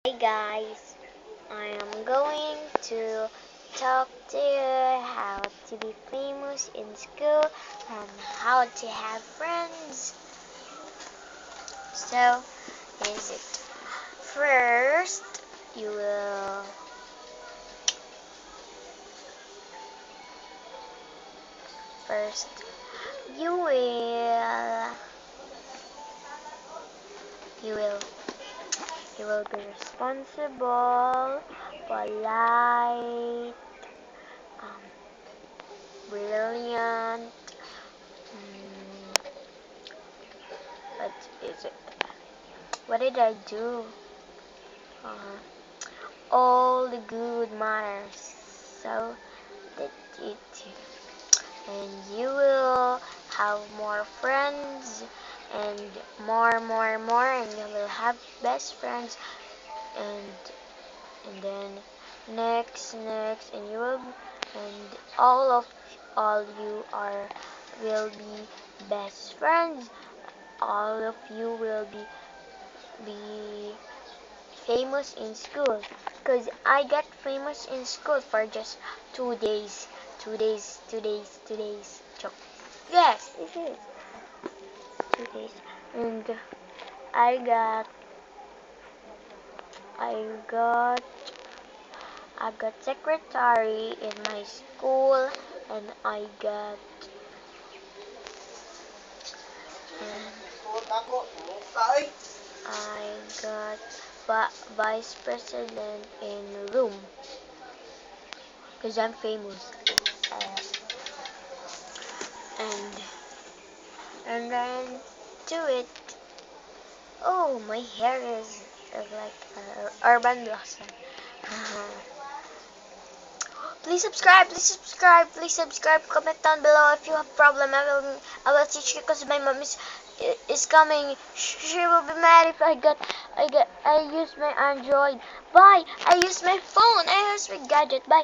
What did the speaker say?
Hey guys, I am going to talk to you how to be famous in school and how to have friends. So, here's it. First, you will first you will you will you will be responsible, polite, um, brilliant. What is it? What did I do? Uh, all the good manners. So that it, and you will have more friends and more, and you will have best friends and then next, and you will and all you are will be best friends. All of you will be famous in school because I got famous in school for just 2 days. 2 days. Joke. Yes, it is 2 days. And I got, I got, I got secretary in my school, and I got vice president in room because I'm famous. Uh, and and then do it. Oh, my hair is like urban blossom. Please subscribe. Comment down below if you have problem. I will teach you because my mom is coming. She will be mad if I use my Android. Bye. I use my phone. I use my gadget. Bye.